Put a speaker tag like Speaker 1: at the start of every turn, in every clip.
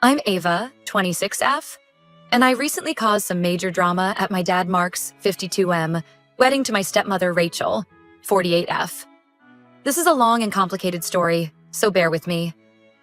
Speaker 1: I'm Ava, 26F, and I recently caused some major drama at my dad Mark's, 52M, wedding to my stepmother Rachel, 48F. This is a long and complicated story, so bear with me.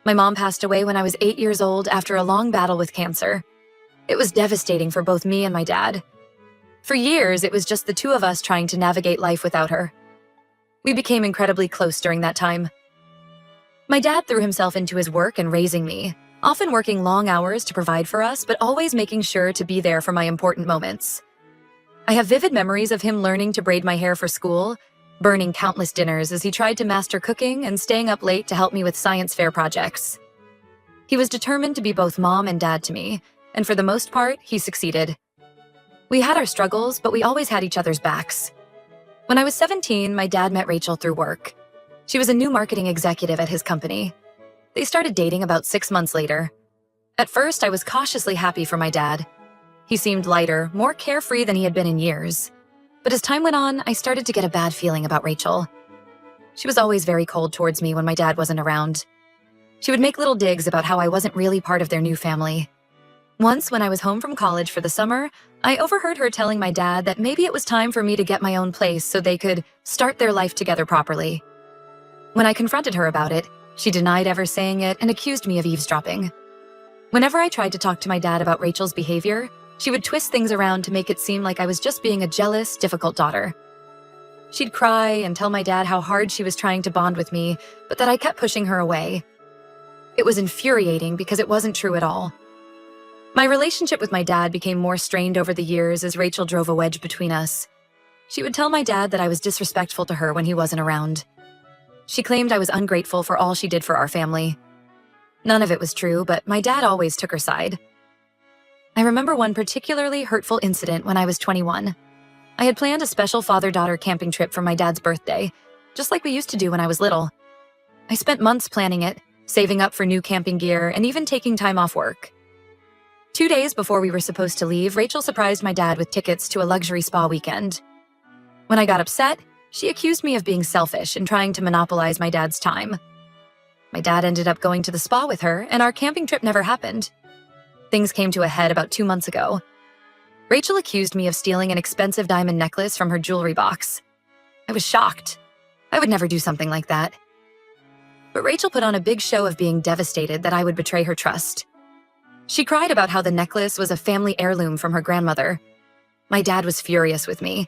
Speaker 1: My mom passed away when I was 8 years old after a long battle with cancer. It was devastating for both me and my dad. For years, it was just the two of us trying to navigate life without her. We became incredibly close during that time. My dad threw himself into his work and raising me, often working long hours to provide for us, but always making sure to be there for my important moments. I have vivid memories of him learning to braid my hair for school, burning countless dinners as he tried to master cooking and staying up late to help me with science fair projects. He was determined to be both mom and dad to me, and for the most part, he succeeded. We had our struggles, but we always had each other's backs. When I was 17, my dad met Rachel through work. She was a new marketing executive at his company. They started dating about 6 months later. At first, I was cautiously happy for my dad. He seemed lighter, more carefree than he had been in years. But as time went on, I started to get a bad feeling about Rachel. She was always very cold towards me when my dad wasn't around. She would make little digs about how I wasn't really part of their new family. Once, when I was home from college for the summer, I overheard her telling my dad that maybe it was time for me to get my own place so they could start their life together properly. When I confronted her about it, she denied ever saying it and accused me of eavesdropping. Whenever I tried to talk to my dad about Rachel's behavior, she would twist things around to make it seem like I was just being a jealous, difficult daughter. She'd cry and tell my dad how hard she was trying to bond with me, but that I kept pushing her away. It was infuriating because it wasn't true at all. My relationship with my dad became more strained over the years as Rachel drove a wedge between us. She would tell my dad that I was disrespectful to her when he wasn't around. She claimed I was ungrateful for all she did for our family. None of it was true, but my dad always took her side. I remember one particularly hurtful incident when I was 21. I had planned a special father-daughter camping trip for my dad's birthday, just like we used to do when I was little. I spent months planning it, saving up for new camping gear, and even taking time off work. 2 days before we were supposed to leave, Rachel surprised my dad with tickets to a luxury spa weekend. When I got upset, she accused me of being selfish and trying to monopolize my dad's time. My dad ended up going to the spa with her, and our camping trip never happened. Things came to a head about 2 months ago. Rachel accused me of stealing an expensive diamond necklace from her jewelry box. I was shocked. I would never do something like that. But Rachel put on a big show of being devastated that I would betray her trust. She cried about how the necklace was a family heirloom from her grandmother. My dad was furious with me.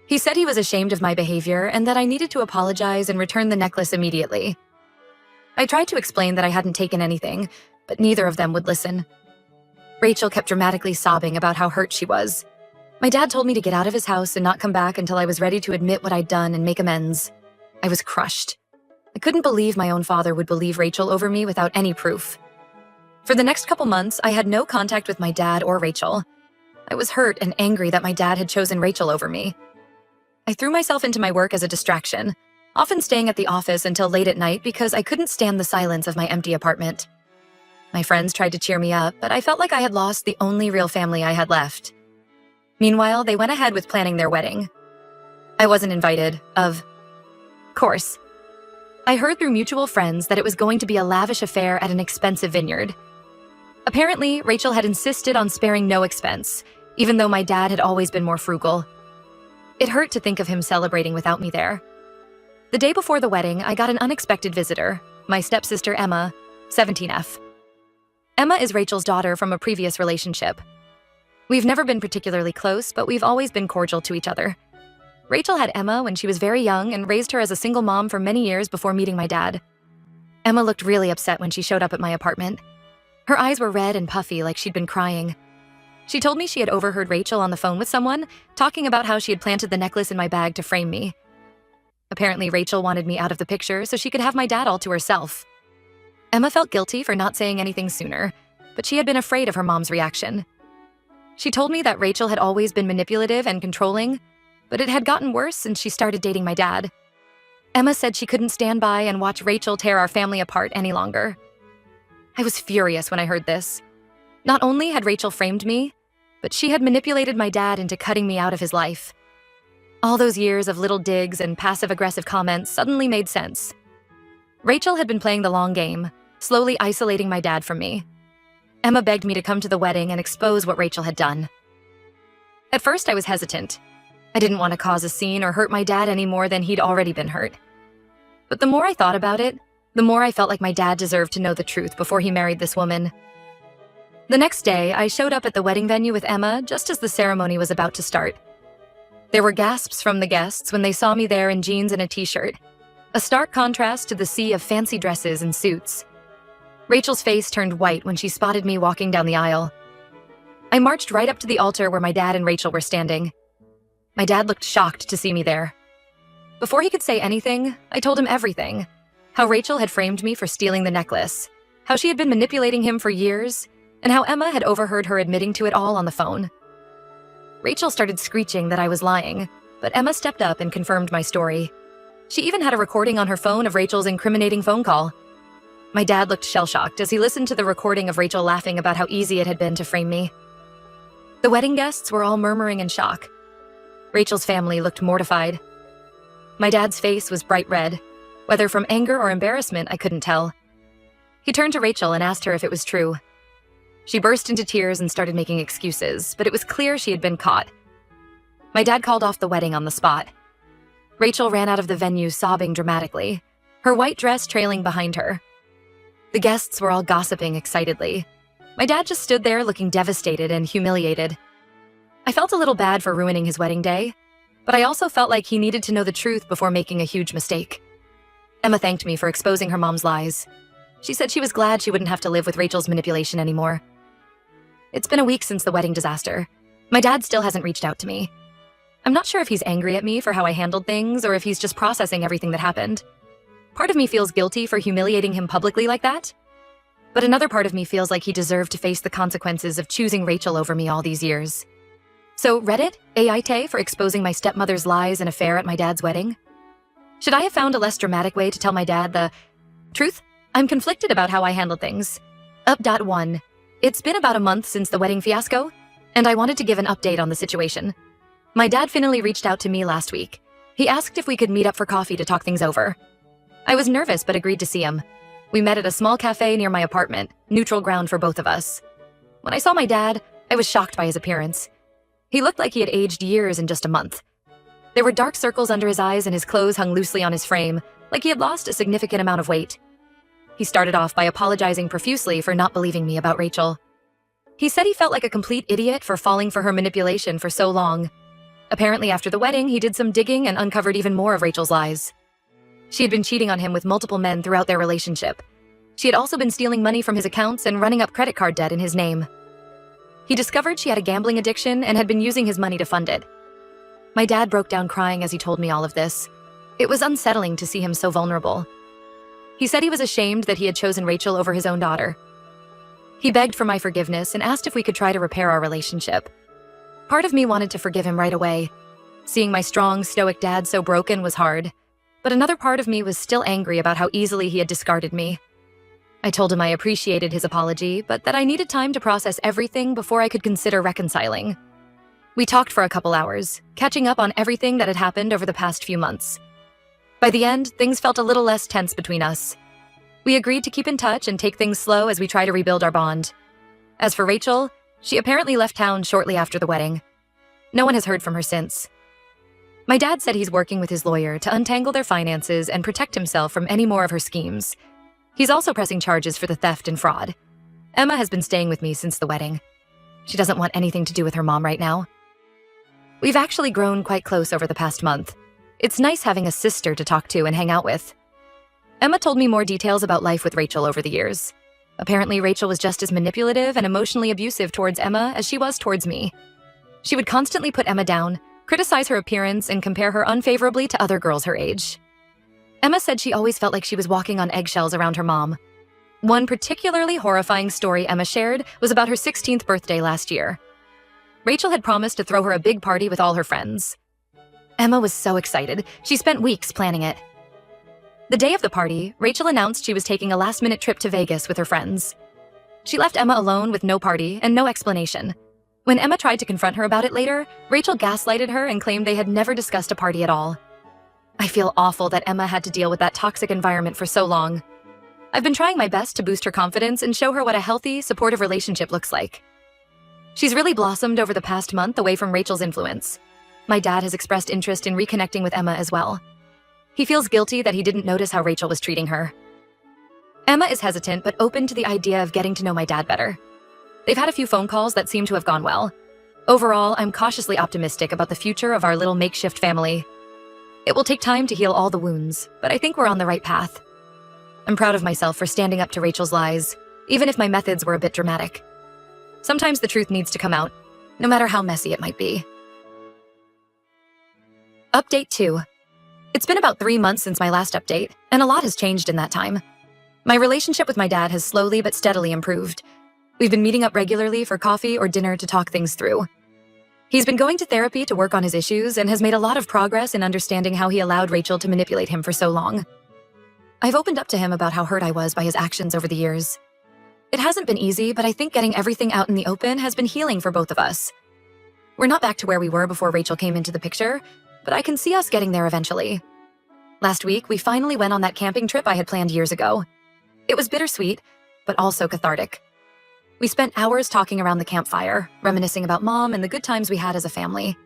Speaker 1: He said he was ashamed of my behavior and that I needed to apologize and return the necklace immediately. I tried to explain that I hadn't taken anything, but neither of them would listen. Rachel kept dramatically sobbing about how hurt she was. My dad told me to get out of his house and not come back until I was ready to admit what I'd done and make amends. I was crushed. I couldn't believe my own father would believe Rachel over me without any proof. For the next couple months, I had no contact with my dad or Rachel. I was hurt and angry that my dad had chosen Rachel over me. I threw myself into my work as a distraction, often staying at the office until late at night because I couldn't stand the silence of my empty apartment. My friends tried to cheer me up, but I felt like I had lost the only real family I had left. Meanwhile, they went ahead with planning their wedding. I wasn't invited, of course. I heard through mutual friends that it was going to be a lavish affair at an expensive vineyard. Apparently, Rachel had insisted on sparing no expense, even though my dad had always been more frugal. It hurt to think of him celebrating without me there. The day before the wedding, I got an unexpected visitor, my stepsister Emma, 17F. Emma is Rachel's daughter from a previous relationship. We've never been particularly close, but we've always been cordial to each other. Rachel had Emma when she was very young and raised her as a single mom for many years before meeting my dad. Emma looked really upset when she showed up at my apartment. Her eyes were red and puffy like she'd been crying. She told me she had overheard Rachel on the phone with someone, talking about how she had planted the necklace in my bag to frame me. Apparently, Rachel wanted me out of the picture so she could have my dad all to herself. Emma felt guilty for not saying anything sooner, but she had been afraid of her mom's reaction. She told me that Rachel had always been manipulative and controlling, but it had gotten worse since she started dating my dad. Emma said she couldn't stand by and watch Rachel tear our family apart any longer. I was furious when I heard this. Not only had Rachel framed me, but she had manipulated my dad into cutting me out of his life. All those years of little digs and passive-aggressive comments suddenly made sense. Rachel had been playing the long game, slowly isolating my dad from me. Emma begged me to come to the wedding and expose what Rachel had done. At first, I was hesitant. I didn't want to cause a scene or hurt my dad any more than he'd already been hurt. But the more I thought about it, the more I felt like my dad deserved to know the truth before he married this woman. The next day, I showed up at the wedding venue with Emma just as the ceremony was about to start. There were gasps from the guests when they saw me there in jeans and a t-shirt, a stark contrast to the sea of fancy dresses and suits. Rachel's face turned white when she spotted me walking down the aisle. I marched right up to the altar where my dad and Rachel were standing. My dad looked shocked to see me there. Before he could say anything, I told him everything. How Rachel had framed me for stealing the necklace, how she had been manipulating him for years, and how Emma had overheard her admitting to it all on the phone. Rachel started screeching that I was lying, but Emma stepped up and confirmed my story. She even had a recording on her phone of Rachel's incriminating phone call. My dad looked shell-shocked as he listened to the recording of Rachel laughing about how easy it had been to frame me. The wedding guests were all murmuring in shock. Rachel's family looked mortified. My dad's face was bright red. Whether from anger or embarrassment, I couldn't tell. He turned to Rachel and asked her if it was true. She burst into tears and started making excuses, but it was clear she had been caught. My dad called off the wedding on the spot. Rachel ran out of the venue sobbing dramatically, her white dress trailing behind her. The guests were all gossiping excitedly. My dad just stood there looking devastated and humiliated. I felt a little bad for ruining his wedding day, but I also felt like he needed to know the truth before making a huge mistake. Emma thanked me for exposing her mom's lies. She said she was glad she wouldn't have to live with Rachel's manipulation anymore. It's been a week since the wedding disaster. My dad still hasn't reached out to me. I'm not sure if he's angry at me for how I handled things or if he's just processing everything that happened. Part of me feels guilty for humiliating him publicly like that, but another part of me feels like he deserved to face the consequences of choosing Rachel over me all these years. So Reddit, AIT for exposing my stepmother's lies and affair at my dad's wedding? Should I have found a less dramatic way to tell my dad the truth? I'm conflicted about how I handled things. Update 1. It's been about a month since the wedding fiasco, and I wanted to give an update on the situation. My dad finally reached out to me last week. He asked if we could meet up for coffee to talk things over. I was nervous but agreed to see him. We met at a small cafe near my apartment, neutral ground for both of us. When I saw my dad, I was shocked by his appearance. He looked like he had aged years in just a month. There were dark circles under his eyes and his clothes hung loosely on his frame, like he had lost a significant amount of weight. He started off by apologizing profusely for not believing me about Rachel. He said he felt like a complete idiot for falling for her manipulation for so long. Apparently after the wedding, he did some digging and uncovered even more of Rachel's lies. She had been cheating on him with multiple men throughout their relationship. She had also been stealing money from his accounts and running up credit card debt in his name. He discovered she had a gambling addiction and had been using his money to fund it. My dad broke down crying as he told me all of this. It was unsettling to see him so vulnerable. He said he was ashamed that he had chosen Rachel over his own daughter. He begged for my forgiveness and asked if we could try to repair our relationship. Part of me wanted to forgive him right away. Seeing my strong, stoic dad so broken was hard, but another part of me was still angry about how easily he had discarded me. I told him I appreciated his apology, but that I needed time to process everything before I could consider reconciling. We talked for a couple hours, catching up on everything that had happened over the past few months. By the end, things felt a little less tense between us. We agreed to keep in touch and take things slow as we try to rebuild our bond. As for Rachel, she apparently left town shortly after the wedding. No one has heard from her since. My dad said he's working with his lawyer to untangle their finances and protect himself from any more of her schemes. He's also pressing charges for the theft and fraud. Emma has been staying with me since the wedding. She doesn't want anything to do with her mom right now. We've actually grown quite close over the past month. It's nice having a sister to talk to and hang out with. Emma told me more details about life with Rachel over the years. Apparently, Rachel was just as manipulative and emotionally abusive towards Emma as she was towards me. She would constantly put Emma down, criticize her appearance, and compare her unfavorably to other girls her age. Emma said she always felt like she was walking on eggshells around her mom. One particularly horrifying story Emma shared was about her 16th birthday last year. Rachel had promised to throw her a big party with all her friends. Emma was so excited, she spent weeks planning it. The day of the party, Rachel announced she was taking a last-minute trip to Vegas with her friends. She left Emma alone with no party and no explanation. When Emma tried to confront her about it later, Rachel gaslighted her and claimed they had never discussed a party at all. I feel awful that Emma had to deal with that toxic environment for so long. I've been trying my best to boost her confidence and show her what a healthy, supportive relationship looks like. She's really blossomed over the past month away from Rachel's influence. My dad has expressed interest in reconnecting with Emma as well. He feels guilty that he didn't notice how Rachel was treating her. Emma is hesitant but open to the idea of getting to know my dad better. They've had a few phone calls that seem to have gone well. Overall, I'm cautiously optimistic about the future of our little makeshift family. It will take time to heal all the wounds, but I think we're on the right path. I'm proud of myself for standing up to Rachel's lies, even if my methods were a bit dramatic. Sometimes the truth needs to come out, no matter how messy it might be. Update 2. It's been about 3 months since my last update, and a lot has changed in that time. My relationship with my dad has slowly but steadily improved. We've been meeting up regularly for coffee or dinner to talk things through. He's been going to therapy to work on his issues and has made a lot of progress in understanding how he allowed Rachel to manipulate him for so long. I've opened up to him about how hurt I was by his actions over the years. It hasn't been easy, but I think getting everything out in the open has been healing for both of us. We're not back to where we were before Rachel came into the picture, but I can see us getting there eventually. Last week, we finally went on that camping trip I had planned years ago. It was bittersweet, but also cathartic. We spent hours talking around the campfire, reminiscing about Mom and the good times we had as a family.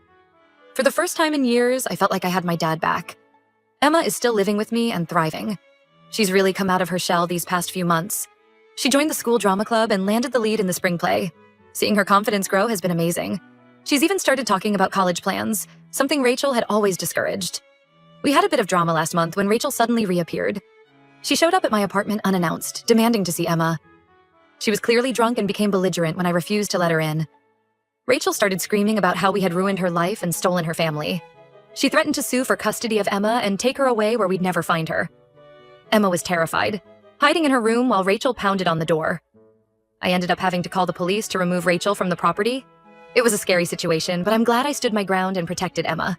Speaker 1: For the first time in years, I felt like I had my dad back. Emma is still living with me and thriving. She's really come out of her shell these past few months. She joined the school drama club and landed the lead in the spring play. Seeing her confidence grow has been amazing. She's even started talking about college plans, something Rachel had always discouraged. We had a bit of drama last month when Rachel suddenly reappeared. She showed up at my apartment unannounced, demanding to see Emma. She was clearly drunk and became belligerent when I refused to let her in. Rachel started screaming about how we had ruined her life and stolen her family. She threatened to sue for custody of Emma and take her away where we'd never find her. Emma was terrified, hiding in her room while Rachel pounded on the door. I ended up having to call the police to remove Rachel from the property. It was a scary situation, but I'm glad I stood my ground and protected Emma.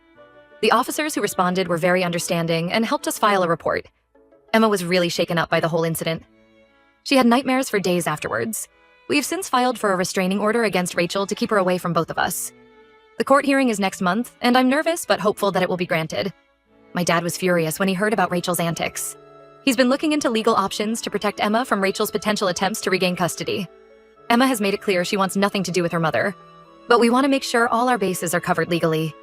Speaker 1: The officers who responded were very understanding and helped us file a report. Emma was really shaken up by the whole incident. She had nightmares for days afterwards. We've since filed for a restraining order against Rachel to keep her away from both of us. The court hearing is next month, and I'm nervous but hopeful that it will be granted. My dad was furious when he heard about Rachel's antics. He's been looking into legal options to protect Emma from Rachel's potential attempts to regain custody. Emma has made it clear she wants nothing to do with her mother, but we want to make sure all our bases are covered legally.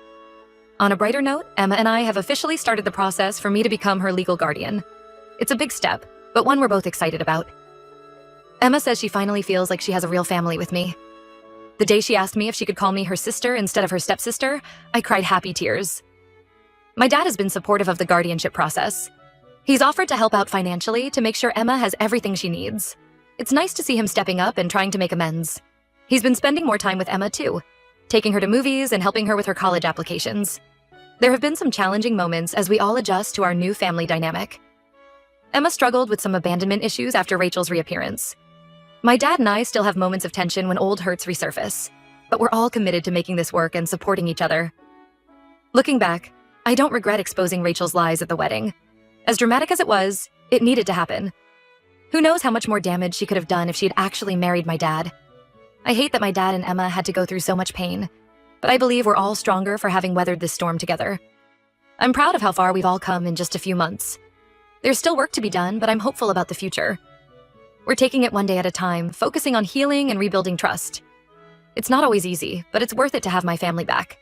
Speaker 1: On a brighter note, Emma and I have officially started the process for me to become her legal guardian. It's a big step, but one we're both excited about. Emma says she finally feels like she has a real family with me. The day she asked me if she could call me her sister instead of her stepsister, I cried happy tears. My dad has been supportive of the guardianship process. He's offered to help out financially to make sure Emma has everything she needs. It's nice to see him stepping up and trying to make amends. He's been spending more time with Emma too, taking her to movies and helping her with her college applications. There have been some challenging moments as we all adjust to our new family dynamic. Emma struggled with some abandonment issues after Rachel's reappearance. My dad and I still have moments of tension when old hurts resurface, but we're all committed to making this work and supporting each other. Looking back, I don't regret exposing Rachel's lies at the wedding. As dramatic as it was, it needed to happen. Who knows how much more damage she could have done if she had actually married my dad. I hate that my dad and Emma had to go through so much pain, but I believe we're all stronger for having weathered this storm together. I'm proud of how far we've all come in just a few months. There's still work to be done, but I'm hopeful about the future. We're taking it one day at a time, focusing on healing and rebuilding trust. It's not always easy, but it's worth it to have my family back.